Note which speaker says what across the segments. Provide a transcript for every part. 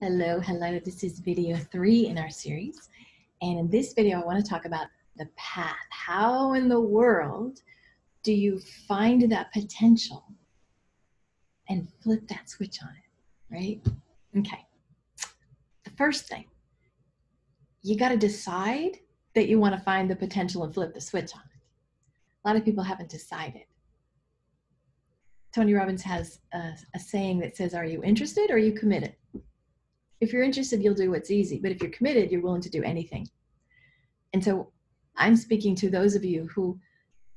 Speaker 1: Hello, hello. This is video 3 in our series. And in this video, I want to talk about the path. How in the world do you find that potential and flip that switch on it, right? Okay. The first thing, you got to decide that you want to find the potential and flip the switch on it. A lot of people haven't decided. Tony Robbins has a saying that says, are you interested or are you committed? If you're interested, you'll do what's easy. But if you're committed, you're willing to do anything. And so I'm speaking to those of you who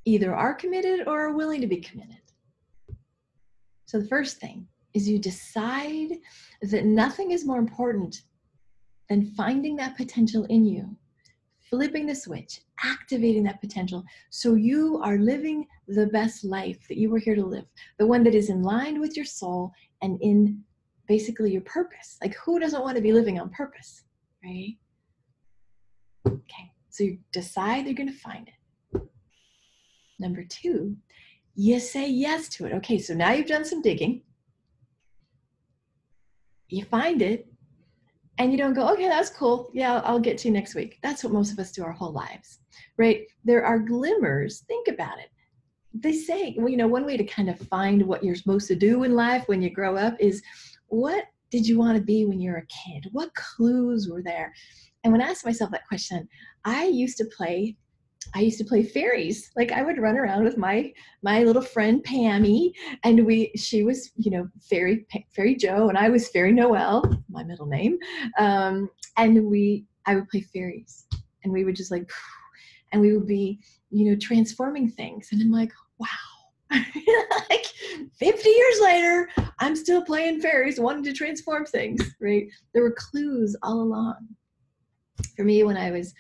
Speaker 1: either are committed or are willing to be committed. So the first thing is you decide that nothing is more important than finding that potential in you, flipping the switch, activating that potential so you are living the best life that you were here to live, the one that is in line with your soul and in basically your purpose. Like, who doesn't want to be living on purpose, right? Okay, so you decide you're going to find it. Number 2, you say yes to it. Okay, so now you've done some digging. You find it, and you don't go, okay, that's cool. Yeah, I'll get to you next week. That's what most of us do our whole lives, right? There are glimmers. Think about it. They say, well, one way to kind of find what you're supposed to do in life when you grow up is, what did you want to be when you were a kid? What clues were there? And when I asked myself that question, I used to play fairies. Like, I would run around with my little friend Pammy, and she was fairy Joe, and I was Fairy Noel, my middle name. And I would play fairies, and we would just and we would be transforming things. And I'm like, wow. Like 50 years later, I'm still playing fairies, wanting to transform things, right? There were clues all along. For me, when I was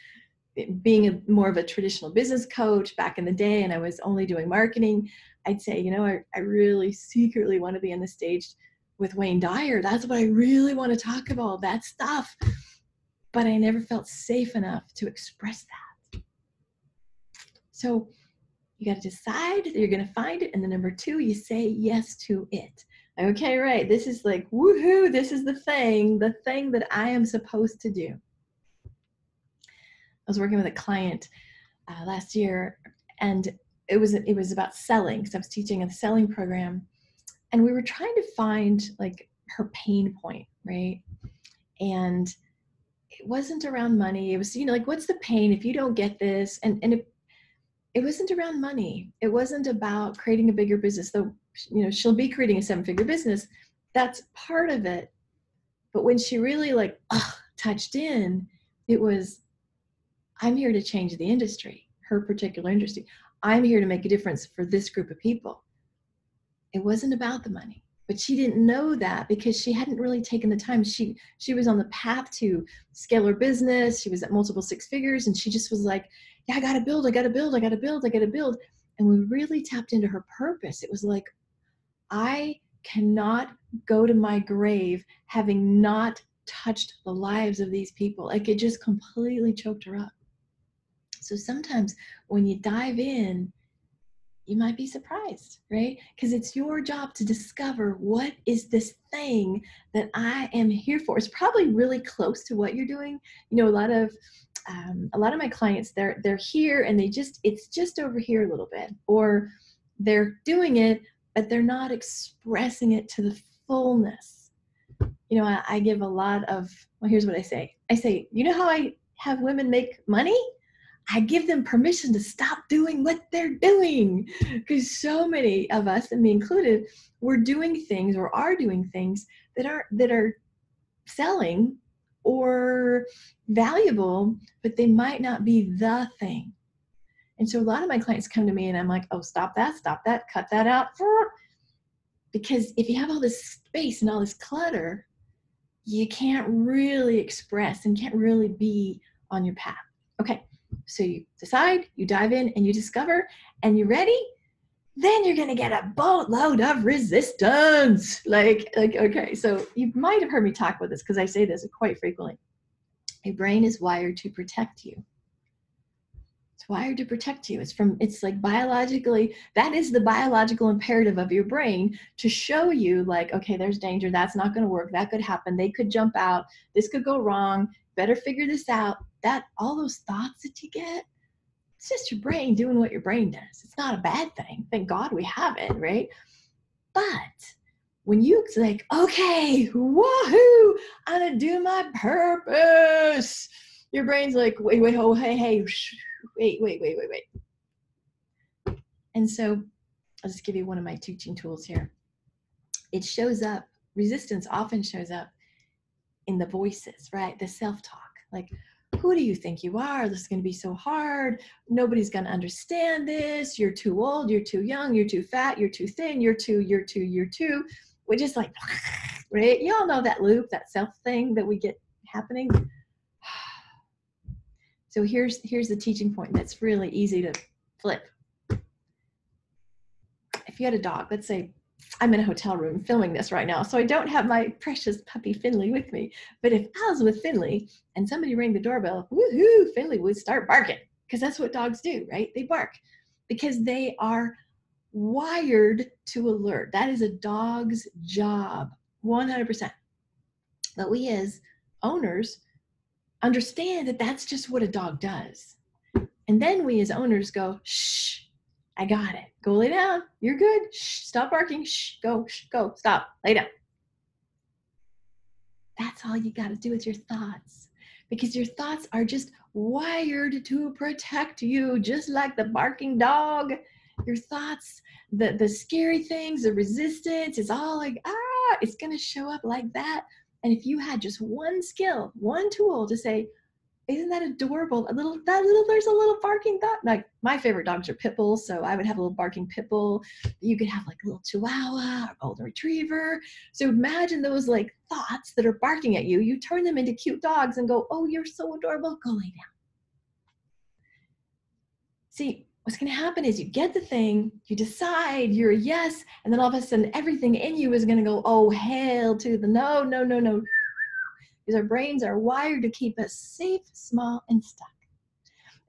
Speaker 1: being more of a traditional business coach back in the day, and I was only doing marketing, I'd say, I really secretly want to be on the stage with Wayne Dyer. That's what I really want to talk about, that stuff. But I never felt safe enough to express that. So you got to decide that you're going to find it. And then number 2, you say yes to it. Okay, right. This is like, woohoo. This is the thing that I am supposed to do. I was working with a client last year, and it was about selling, because I was teaching a selling program, and we were trying to find like her pain point, right? And it wasn't around money. It was, like, what's the pain if you don't get this? And it wasn't around money. It wasn't about creating a bigger business, though, she'll be creating a 7-figure business. That's part of it. But when she really touched in, it was, I'm here to change the industry, her particular industry. I'm here to make a difference for this group of people. It wasn't about the money, but she didn't know that because she hadn't really taken the time. She was on the path to scale her business. She was at multiple 6 figures, and she just was like, yeah, I got to build. And we really tapped into her purpose. It was like, I cannot go to my grave having not touched the lives of these people. Like, it just completely choked her up. So sometimes when you dive in, you might be surprised, right? Because it's your job to discover, what is this thing that I am here for? It's probably really close to what you're doing. A lot of my clients, they're here, and it's just over here a little bit, or they're doing it, but they're not expressing it to the fullness. I give a lot of, well, here's what I say. I say, how I have women make money? I give them permission to stop doing what they're doing, because so many of us, and me included, we're doing things or are doing things that are selling or valuable, but they might not be the thing. And so a lot of my clients come to me, and I'm like, oh, stop that, cut that out. Because if you have all this space and all this clutter, you can't really express and can't really be on your path. Okay. So you decide, you dive in, and you discover, and you're ready, then you're going to get a boatload of resistance. Okay, so you might have heard me talk about this, because I say this quite frequently. Your brain is wired to protect you. It's wired to protect you. It's like biologically, that is the biological imperative of your brain to show you like, okay, there's danger. That's not going to work. That could happen. They could jump out. This could go wrong. Better figure this out. All those thoughts that you get, it's just your brain doing what your brain does. It's not a bad thing. Thank God we have it, right? But when you like, okay, woohoo, I'm going to do my purpose. Your brain's like, wait, oh, hey, wait. And so I'll just give you one of my teaching tools here. It shows up, resistance often shows up in the voices, right? The self-talk. Like, who do you think you are? This is going to be so hard. Nobody's going to understand this. You're too old. You're too young. You're too fat. You're too thin. You're too. We're just like, right? You all know that loop, that self thing that we get happening. So here's the teaching point that's really easy to flip. If you had a dog, let's say I'm in a hotel room filming this right now, so I don't have my precious puppy Finley with me. But if I was with Finley and somebody rang the doorbell, woohoo, Finley would start barking, because that's what dogs do, right? They bark because they are wired to alert. That is a dog's job, 100%. But we as owners understand that that's just what a dog does. And then we as owners go, shh, I got it. Go lay down. You're good. Shh, stop barking. Shh, go, stop, lay down. That's all you got to do with your thoughts, because your thoughts are just wired to protect you, just like the barking dog. Your thoughts, the scary things, the resistance, it's all like, it's going to show up like that. And if you had just one skill, one tool to say, isn't that adorable? There's a little barking dog. Like, my favorite dogs are pit bulls, so I would have a little barking pit bull. You could have like a little chihuahua or golden retriever. So imagine those like thoughts that are barking at you. You turn them into cute dogs and go, oh, you're so adorable. Go lay down. See, what's going to happen is you get the thing, you decide you're a yes, and then all of a sudden everything in you is going to go, oh, hell to the no. Because our brains are wired to keep us safe, small, and stuck.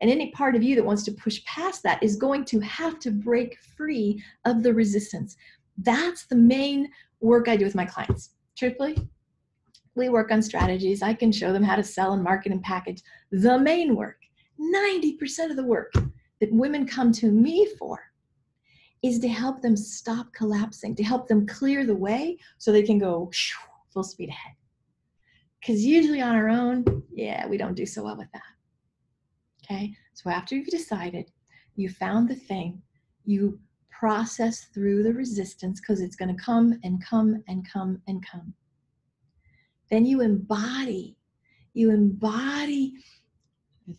Speaker 1: And any part of you that wants to push past that is going to have to break free of the resistance. That's the main work I do with my clients. Truthfully, we work on strategies. I can show them how to sell and market and package. The main work, 90% of the work that women come to me for, is to help them stop collapsing, to help them clear the way so they can go full speed ahead. Because usually on our own, we don't do so well with that. Okay, so after you've decided, you found the thing, you process through the resistance, because it's going to come and come and come and come. Then you embody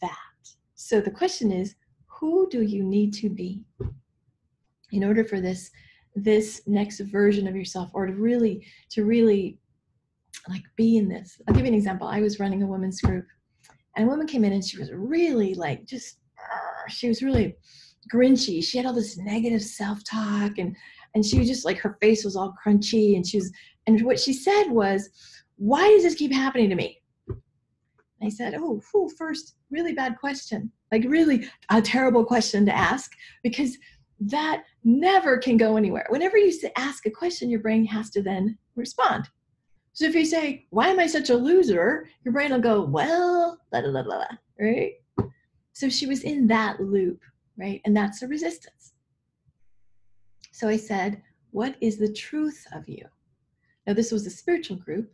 Speaker 1: that. So the question is, who do you need to be in order for this next version of yourself, or to really like be in this? I'll give you an example. I was running a women's group, and a woman came in and she was really like, she was really grinchy. She had all this negative self-talk, and she was just like, her face was all crunchy, and what she said was, why does this keep happening to me? I said, first, really bad question. Like, really a terrible question to ask, because that never can go anywhere. Whenever you ask a question, your brain has to then respond. So if you say, why am I such a loser? Your brain will go, well, blah, blah, blah, blah, right? So she was in that loop, right? And that's a resistance. So I said, what is the truth of you? Now, this was a spiritual group.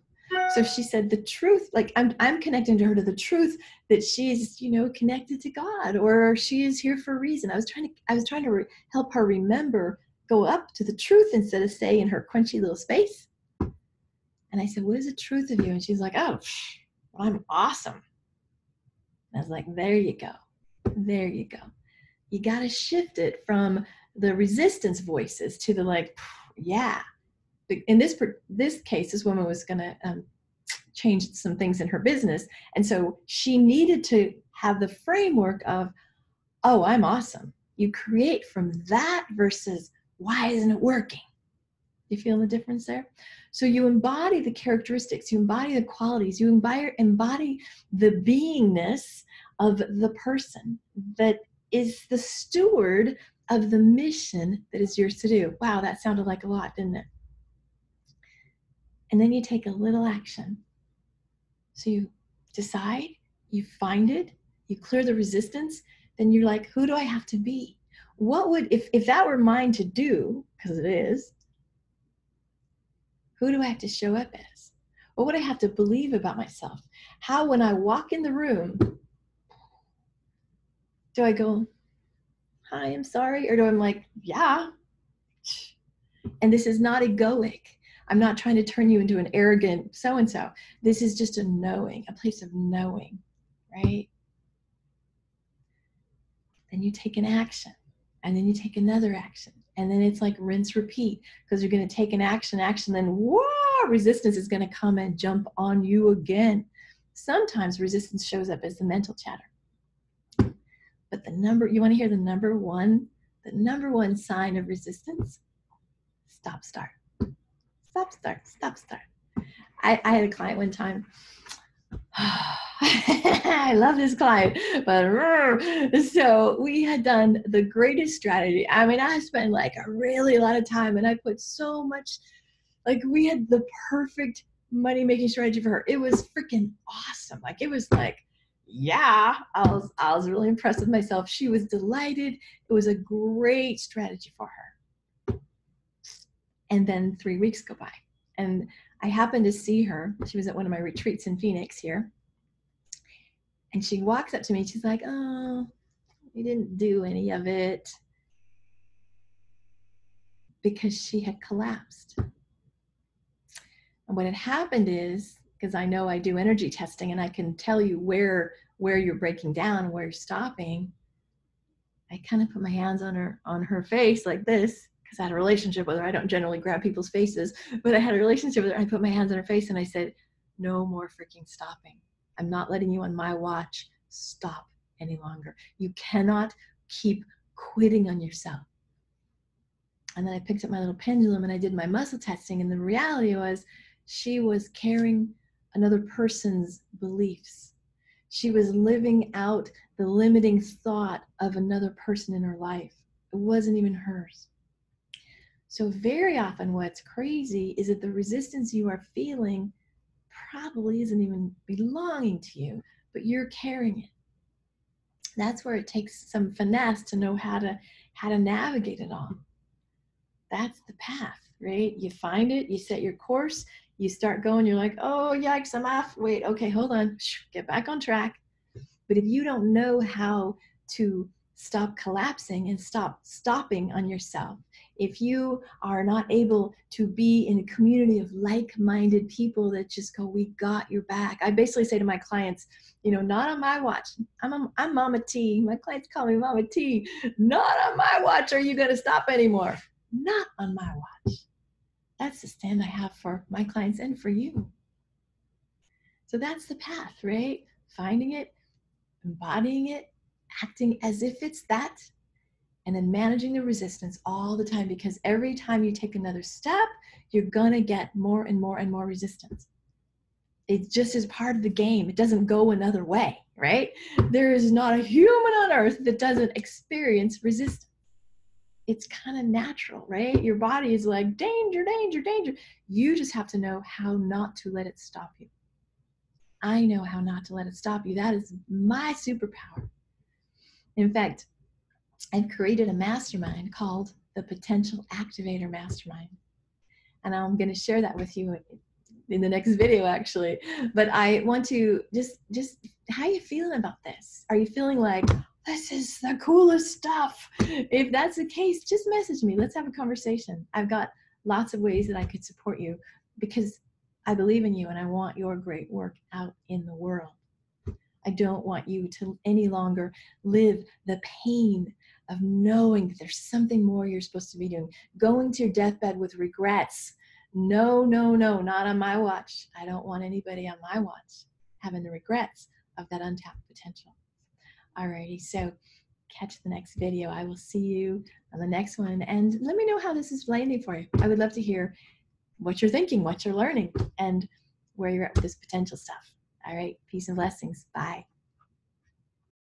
Speaker 1: So she said the truth, like I'm connecting to her to the truth that she's, connected to God, or she is here for a reason. I was trying to help her remember, go up to the truth instead of stay in her crunchy little space. And I said, what is the truth of you? And she's like, oh, well, I'm awesome. And I was like, there you go. There you go. You got to shift it from the resistance voices to the like, yeah. In this case, this woman was going to change some things in her business. And so she needed to have the framework of, oh, I'm awesome. You create from that versus, why isn't it working? You feel the difference there? So you embody the characteristics, you embody the qualities, you embody the beingness of the person that is the steward of the mission that is yours to do. Wow, that sounded like a lot, didn't it? And then you take a little action. So you decide, you find it, you clear the resistance, then you're like, who do I have to be? What would, if that were mine to do, because it is, who do I have to show up as? What would I have to believe about myself? How, when I walk in the room, do I go, hi, I'm sorry? Or do I'm like, yeah. And this is not egoic. I'm not trying to turn you into an arrogant so-and-so. This is just a knowing, a place of knowing, right? Then you take an action, and then you take another action. And then it's like rinse, repeat, because you're going to take an action, then whoa, resistance is going to come and jump on you again. Sometimes resistance shows up as the mental chatter. But you want to hear the number one sign of resistance? Stop, start. Stop, start, stop, start. I had a client one time. I love this client, but so we had done the greatest strategy. I mean, I spent like a lot of time, and I put so much, like we had the perfect money making strategy for her. It was freaking awesome. Like it was like, yeah, I was really impressed with myself. She was delighted. It was a great strategy for her. And then 3 weeks go by, and I happened to see her. She was at one of my retreats in Phoenix here. And she walks up to me. She's like, oh, we didn't do any of it, because she had collapsed. And what had happened is, because I know I do energy testing and I can tell you where you're breaking down, where you're stopping, I kind of put my hands on her face like this, because I had a relationship with her. I don't generally grab people's faces, but I had a relationship with her. I put my hands on her face and I said, no more freaking stopping. I'm not letting you on my watch stop any longer. You cannot keep quitting on yourself. And then I picked up my little pendulum and I did my muscle testing. And the reality was, she was carrying another person's beliefs. She was living out the limiting thought of another person in her life. It wasn't even hers. So very often what's crazy is that the resistance you are feeling probably isn't even belonging to you, but you're carrying it. That's where it takes some finesse to know how to navigate it all. That's the path, right? You find it, you set your course, you start going, you're like, oh, yikes, I'm off. Wait, okay, hold on, get back on track. But if you don't know how to stop collapsing and stop stopping on yourself, if you are not able to be in a community of like-minded people that just go, we got your back. I basically say to my clients, not on my watch. I'm Mama T. My clients call me Mama T. Not on my watch are you going to stop anymore. Not on my watch. That's the stand I have for my clients and for you. So that's the path, right? Finding it, embodying it, acting as if it's that, and then managing the resistance all the time, because every time you take another step, you're gonna get more and more and more resistance. It just is part of the game. It doesn't go another way, right? There is not a human on earth that doesn't experience resistance. It's kind of natural, right? Your body is like, danger, danger, danger. You just have to know how not to let it stop you. I know how not to let it stop you. That is my superpower. In fact, I've created a mastermind called the Potential Activator Mastermind. And I'm going to share that with you in the next video, actually. But I want to just how are you feeling about this? Are you feeling like, this is the coolest stuff? If that's the case, just message me. Let's have a conversation. I've got lots of ways that I could support you, because I believe in you and I want your great work out in the world. I don't want you to any longer live the pain of knowing that there's something more you're supposed to be doing. Going to your deathbed with regrets. No, no, no, not on my watch. I don't want anybody on my watch having the regrets of that untapped potential. Alrighty, so catch the next video. I will see you on the next one, and let me know how this is landing for you. I would love to hear what you're thinking, what you're learning, and where you're at with this potential stuff. All right, peace and blessings. Bye.